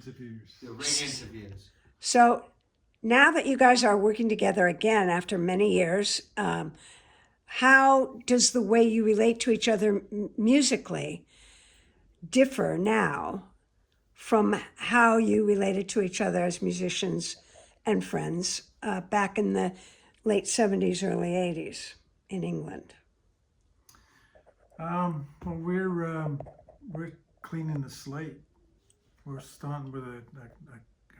interviews. The ring interviews. So now that you guys are working together again after many years, how does the way you relate to each other musically differ now from how you related to each other as musicians and friends back in the late 70s, early 80s in England? Well, we're cleaning the slate. We're starting with a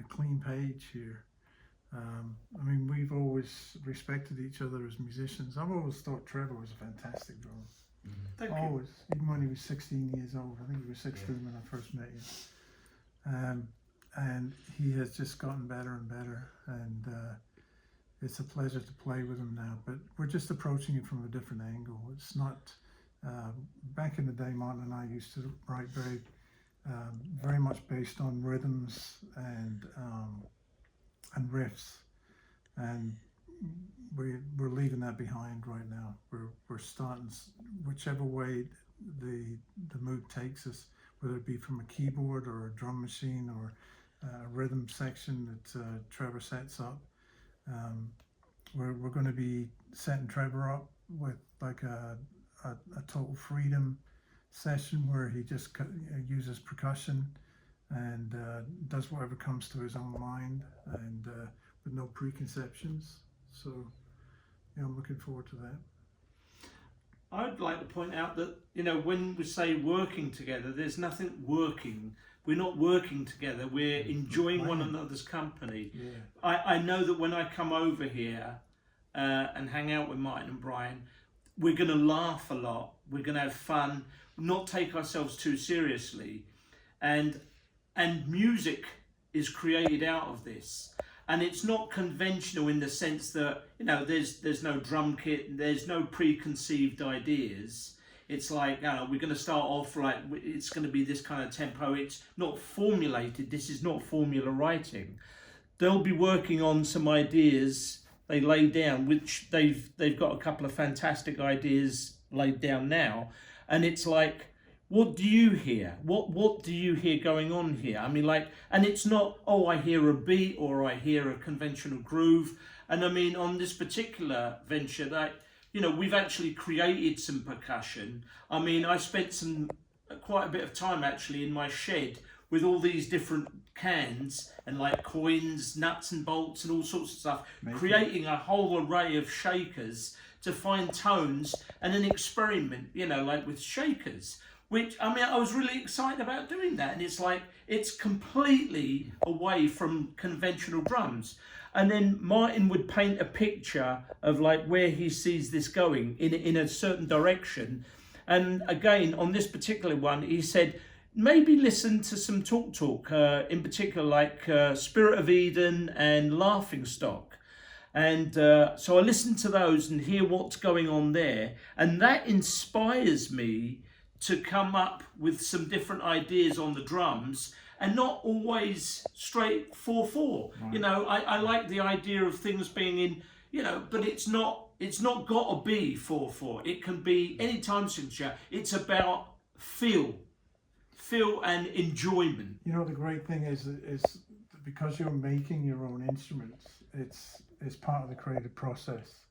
clean page here. I mean, we've always respected each other as musicians. I've always thought Trevor was a fantastic drummer. Thank Always, even when he was 16 years old. I think he was 16 when I first met him. And he has just gotten better and better. And it's a pleasure to play with him now. But we're just approaching it from a different angle. It's not. Back in the day, Martin and I used to write very much based on rhythms and riffs, and we're leaving that behind right now. We're starting whichever way the mood takes us, whether it be from a keyboard or a drum machine or a rhythm section that Trevor sets up. We're going to be setting Trevor up with like a total freedom session where he just uses percussion and does whatever comes to his own mind and with no preconceptions. So, I'm looking forward to that. I'd like to point out that, when we say working together, there's nothing working. We're not working together. We're enjoying one another's company. Yeah. I know that when I come over here and hang out with Martin and Brian, we're going to laugh a lot. We're going to have fun, not take ourselves too seriously. And music is created out of this. And it's not conventional in the sense that, there's no drum kit, there's no preconceived ideas. It's like, we're going to start off like, it's going to be this kind of tempo. It's not formulated. This is not formula writing. They'll be working on some ideas they lay down, which they've got a couple of fantastic ideas laid down now. And it's like, what do you hear? What do you hear going on here? I mean, and it's not, I hear a beat or I hear a conventional groove. And I mean, on this particular venture, we've actually created some percussion. I mean, I spent quite a bit of time actually in my shed with all these different cans and like coins, nuts and bolts and all sorts of stuff, creating a whole array of shakers to find tones and an experiment, with shakers. Which, I mean, I was really excited about doing that. And it's like, it's completely away from conventional drums. And then Martin would paint a picture of like where he sees this going in a certain direction. And again, on this particular one, he said, maybe listen to some talk, in particular like Spirit of Eden and Laughing Stock. And so I listen to those and hear what's going on there. And that inspires me to come up with some different ideas on the drums and not always straight 4/4. Right. I like the idea of things being in, but it's not got to be 4/4. It can be any time signature. It's about feel and enjoyment. The great thing is because you're making your own instruments, it's part of the creative process.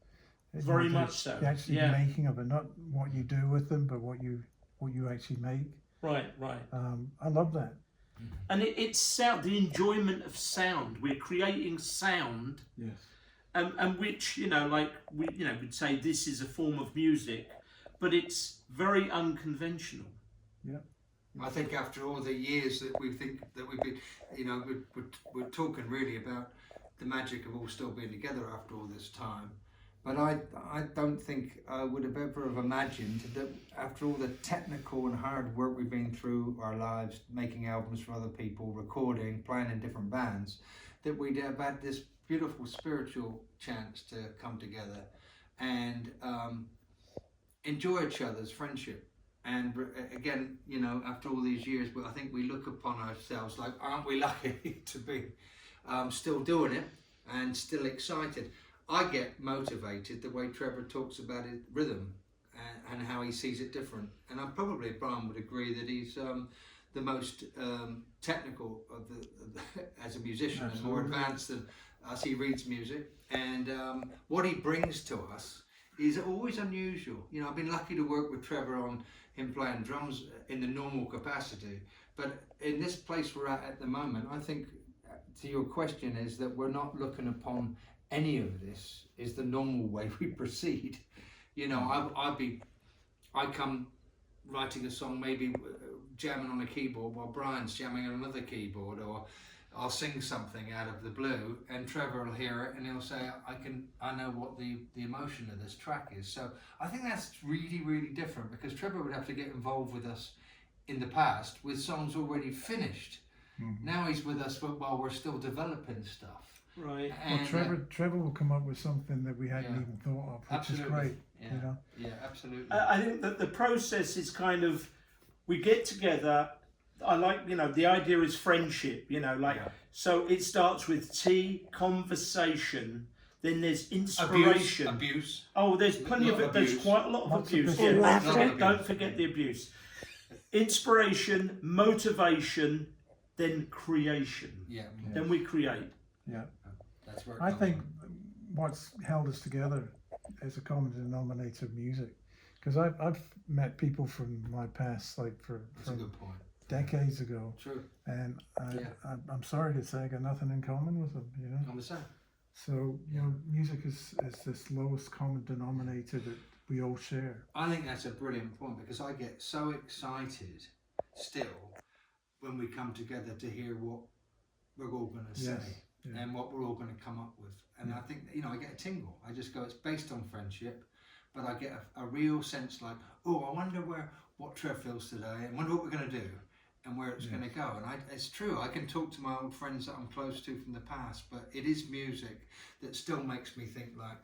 Very much so. You're actually making of it, not what you do with them, but what you actually make. Right. I love that. And it's sound, the enjoyment of sound. We're creating sound. Yes. And which, we'd say this is a form of music, but it's very unconventional. Yeah. I think after all the years that we've been, we're talking really about the magic of all still being together after all this time. But I don't think I would have ever have imagined that after all the technical and hard work we've been through our lives, making albums for other people, recording, playing in different bands, that we'd have had this beautiful spiritual chance to come together and enjoy each other's friendship. And again, after all these years, I think we look upon ourselves like, aren't we lucky to be still doing it and still excited. I get motivated the way Trevor talks about his rhythm and how he sees it different. And Brian would agree that the most technical of as a musician and more Absolutely. advanced than us. He reads music, and what he brings to us is always unusual. You know, I've been lucky to work with Trevor on him playing drums in the normal capacity, but in this place we're at the moment, I think, to your question, is that we're not looking upon any of this is the normal way we proceed. You know, I come writing a song, maybe jamming on a keyboard while Brian's jamming on another keyboard, or I'll sing something out of the blue and Trevor will hear it and he'll say, I know what the emotion of this track is. So I think that's really, really different, because Trevor would have to get involved with us in the past with songs already finished. Mm-hmm. Now he's with us while we're still developing stuff. Right. And, Well, Trevor will come up with something that we hadn't Yeah. even thought of, which Absolutely. is great. Yeah. You know, Yeah, absolutely. I think that the process is kind of, we get together. I like, you know, the idea is friendship, you know, like, Yeah. so it starts with tea, conversation, then there's inspiration. Abuse. Oh, there's plenty Lot of of it. There's abuse. quite a lot of Lots of abuse. abuse. And Yeah, laughter. don't forget the abuse. Inspiration, motivation, then creation. Yeah, Then we create. yeah. that's where it I comes think from. what's held us together is a common denominator of music, because I've met people from my past, like That's a from good point. decades ago, True. and Yeah. I'm sorry to say I got nothing in common with them. You know, I'm the same. so you know, music is this lowest common denominator that we all share. I think that's a brilliant point, because I get so excited still when we come together to hear what we're all going to say Yes, yeah. and what we're all going to come up with. And I think, you know, I get a tingle. I just go, it's based on friendship, but I get a real sense like, oh, I wonder what Trev feels today, and wonder what we're going to do and where it's going to go. And it's true, I can talk to my old friends that I'm close to from the past, but it is music that still makes me think like,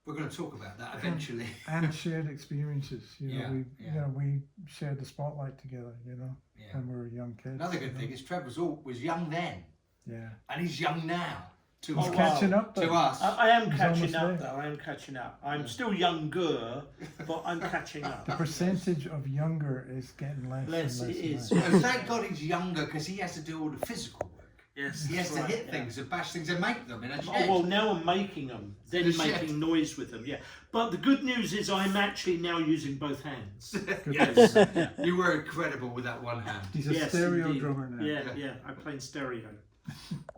we're going to talk about that eventually. And shared experiences. You know, Yeah, you know, we shared the spotlight together. You know, Yeah. when we were young kids. Another you good know. thing is Trev was young then, Yeah, and he's young now. To he's us. catching up. To though. us. I am He's catching almost up, there. though. I am catching up. I'm still younger, but I'm catching up. The percentage of younger is getting less. Less, and less it and is. less. And thank God he's younger, because he has to do all the physical work. Yes, He has that's to right, hit yeah. things and bash things and make them in a Oh, shed. well, now I'm making them, then The shed. making noise with them, yeah. But the good news is I'm actually now using both hands. Good Yes. news. Yeah. You were incredible with that one hand. He's a Yes, stereo indeed. drummer now. Yeah, yeah, I play in stereo.